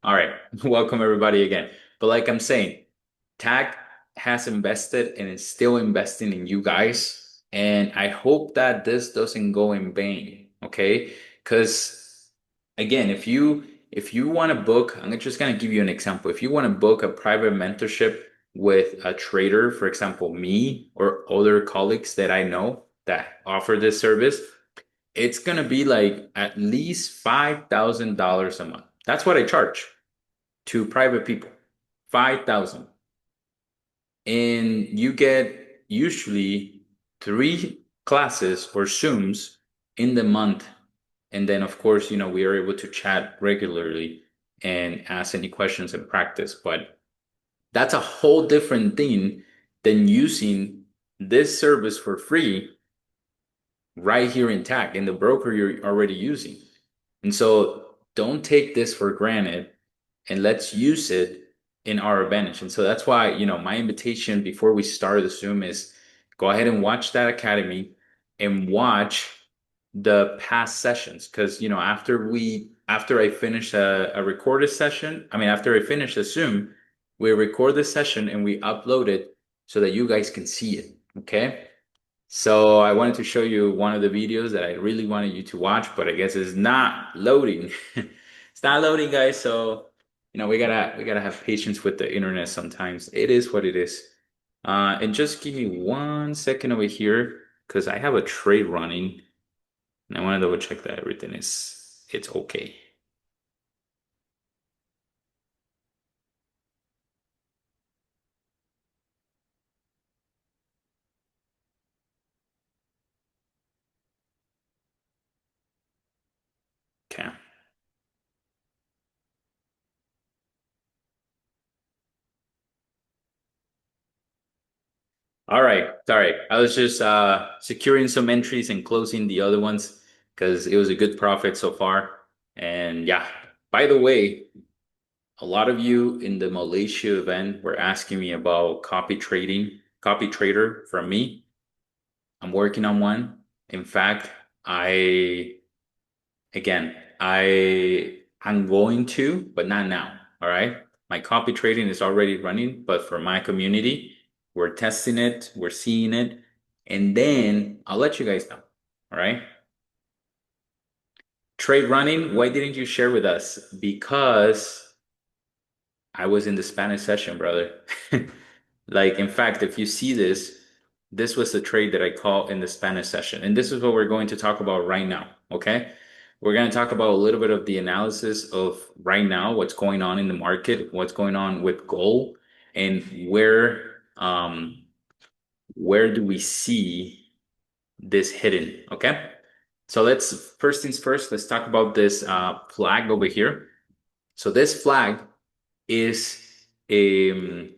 All right. Welcome everybody again. But like I'm saying, TAG has invested and is still investing in you guys. And I hope that this doesn't go in vain. Okay. Because again, if you want to book, just gonna give you an example. If you want to book a private mentorship with a trader, for example, me or other colleagues that I know that offer this service, it's gonna be like at least $5,000 a month. That's what I charge to private people, 5,000. And you get usually three classes or Zooms in the month. And then, of course, we are able to chat regularly and ask any questions and practice. But that's a whole different thing than using this service for free right here in TAC in the broker you're already using. And so don't take this for granted and let's use it in our advantage. And so that's why, my invitation before we start the Zoom is go ahead and watch that academy and watch the past sessions. Because, after I finish a recorded session, after I finish the Zoom, we record the session and we upload it so that you guys can see it. Okay. So I wanted to show you one of the videos that I really wanted you to watch, but I guess it's not loading. It's not loading, guys. So, we gotta have patience with the internet sometimes. It is what it is. And just give me 1 second over here because I have a trade running and I want to double check that everything it's okay. Okay. All right. Sorry. I was just securing some entries and closing the other ones because it was a good profit so far. And yeah, by the way, a lot of you in the Malaysia event were asking me about copy trader from me. I'm working on one. In fact, I again, I'm going to, but not now. All right. My copy trading is already running, but for my community, we're testing it, we're seeing it, and then I'll let you guys know. All right. Trade running, why didn't you share with us? Because I was in the Spanish session, brother. Like, in fact, if you see this, this was the trade that I call in the Spanish session. And this is what we're going to talk about right now. Okay. We're going to talk about a little bit of the analysis of right now, what's going on in the market, what's going on with gold, and where do we see this hidden? Okay. So let's first things first, let's talk about this flag over here. So this flag is a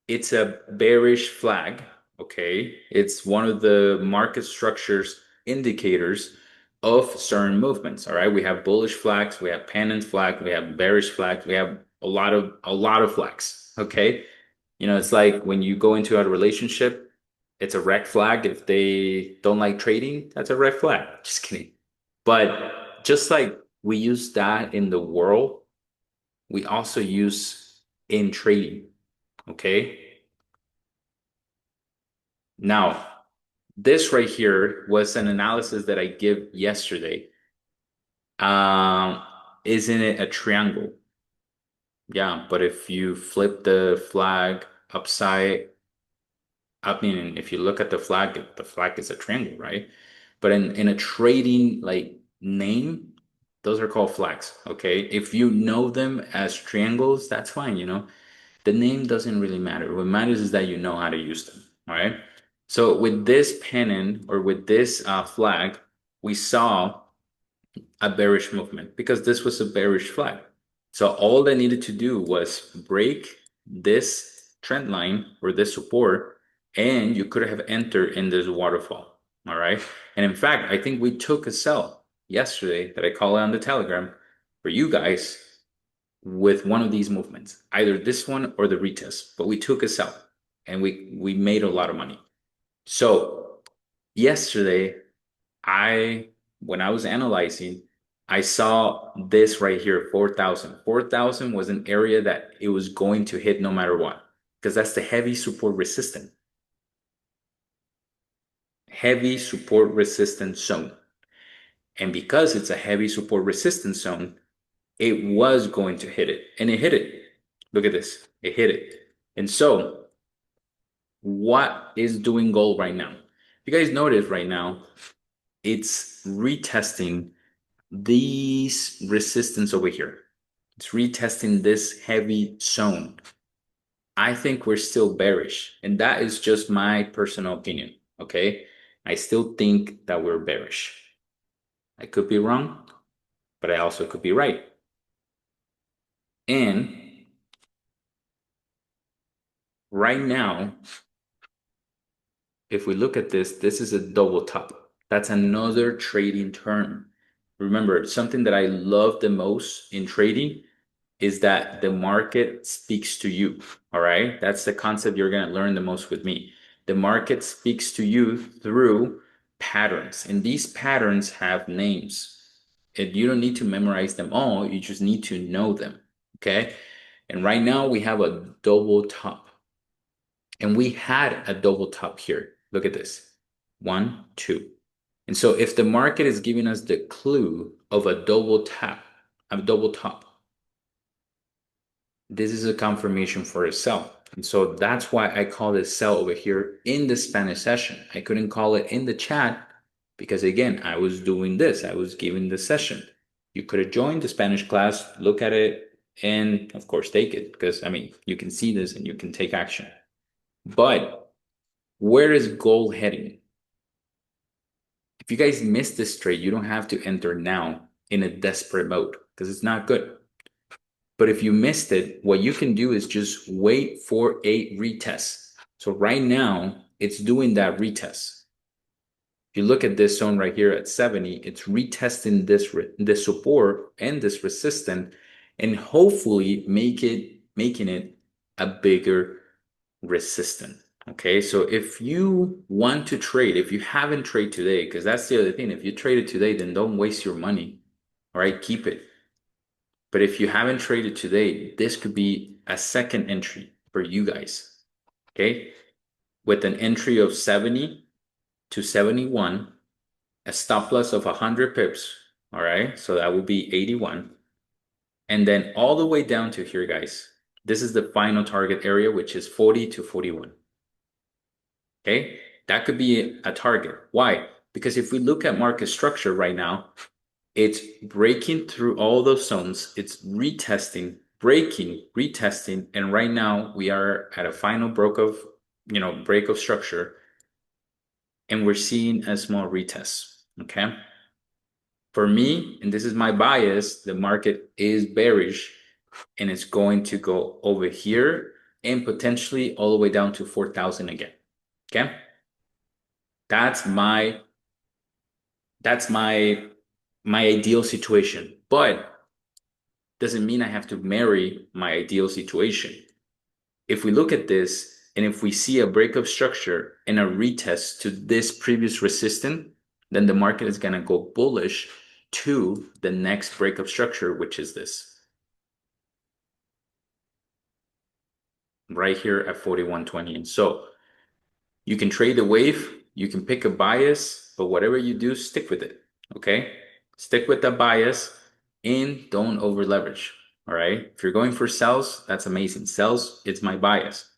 it's a bearish flag. Okay. It's one of the market structures indicators of certain movements. All right. We have bullish flags, we have pennant flag, we have bearish flags, we have a lot of flags. Okay. It's like when you go into a relationship, it's a red flag. If they don't like trading, that's a red flag. Just kidding. But just like we use that in the world, we also use in trading. Okay. Now, this right here was an analysis that I give yesterday. Um, isn't it a triangle? Yeah, but if you flip the flag upside, if you look at the flag is a triangle, right? But in a trading like name, those are called flags. Okay. If you know them as triangles, that's fine. The name doesn't really matter. What matters is that you know how to use them. All right. So with this pennant or with this flag, we saw a bearish movement because this was a bearish flag. So all they needed to do was break this trend line or this support, and you could have entered in this waterfall. All right. And in fact, I think we took a sell yesterday that I call it on the Telegram for you guys with one of these movements, either this one or the retest. But we took a sell and we made a lot of money. So yesterday, I when I was analyzing, I saw this right here, 4,000. 4,000 was an area that it was going to hit no matter what, because that's the heavy support resistant. Heavy support resistant zone. And because it's a heavy support resistance zone, it was going to hit it. And it hit it. Look at this. It hit it. And so, what is doing gold right now? You guys notice right now, it's retesting these resistance over here. It's retesting this heavy zone. I think we're still bearish. And that is just my personal opinion. Okay. I still think that we're bearish. I could be wrong, but I also could be right. And right now, if we look at this, this is a double top. That's another trading term. Remember, something that I love the most in trading is that the market speaks to you. All right. That's the concept you're going to learn the most with me. The market speaks to you through patterns, and these patterns have names. And you don't need to memorize them all, you just need to know them. Okay. And right now we have a double top. And we had a double top here. Look at this. One, two. And so if the market is giving us the clue of a double tap, a double top, this is a confirmation for a sell. And so that's why I call this sell over here in the Spanish session. I couldn't call it in the chat because again, I was doing this. I was giving the session. You could have joined the Spanish class, look at it, and of course take it because I mean, you can see this and you can take action. But where is gold heading? If you guys miss this trade, you don't have to enter now in a desperate mode because it's not good. But if you missed it, what you can do is just wait for a retest. So right now, it's doing that retest. If you look at this zone right here at 70, it's retesting this support and this resistance, and hopefully making it a bigger resistance. Okay, so if you want to trade, if you haven't traded today, because that's the other thing, if you traded today, then don't waste your money. All right, keep it. But if you haven't traded today, this could be a second entry for you guys. Okay, with an entry of 70 to 71, a stop loss of 100 pips. All right, so that would be 81. And then all the way down to here, guys. This is the final target area, which is 40 to 41. Okay, that could be a target. Why? Because if we look at market structure right now, it's breaking through all those zones. It's retesting, breaking, retesting, and right now we are at a final break of structure, and we're seeing a small retest. Okay. For me, and this is my bias, the market is bearish and it's going to go over here and potentially all the way down to 4,000 again. Okay. That's my that's my my ideal situation, but doesn't mean I have to marry my ideal situation. If we look at this and if we see a break of structure and a retest to this previous resistance, then the market is going to go bullish to the next break of structure, which is this right here at 41.20. And so you can trade the wave, you can pick a bias, but whatever you do, stick with it. Okay. Stick with the bias and don't over leverage. All right. If you're going for sells, that's amazing. Sells, it's my bias.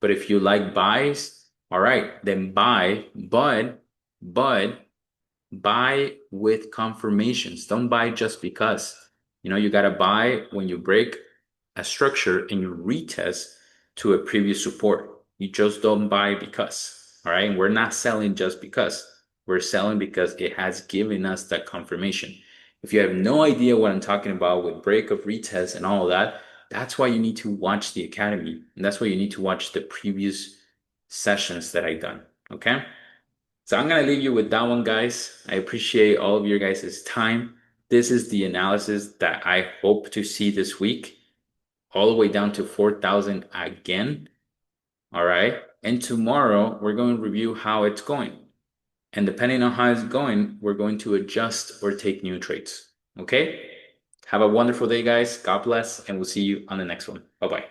But if you like buys, all right, then buy, but buy with confirmations. Don't buy just because. You got to buy when you break a structure and you retest to a previous support. You just don't buy because. All right. We're not selling just because. We're selling because it has given us that confirmation. If you have no idea what I'm talking about with break of retest and all of that, that's why you need to watch the academy. And that's why you need to watch the previous sessions that I've done. Okay. So I'm going to leave you with that one, guys. I appreciate all of your guys' time. This is the analysis that I hope to see this week, all the way down to 4,000 again. All right. And tomorrow we're going to review how it's going. And depending on how it's going, we're going to adjust or take new trades. Okay? Have a wonderful day, guys. God bless, and we'll see you on the next one. Bye bye.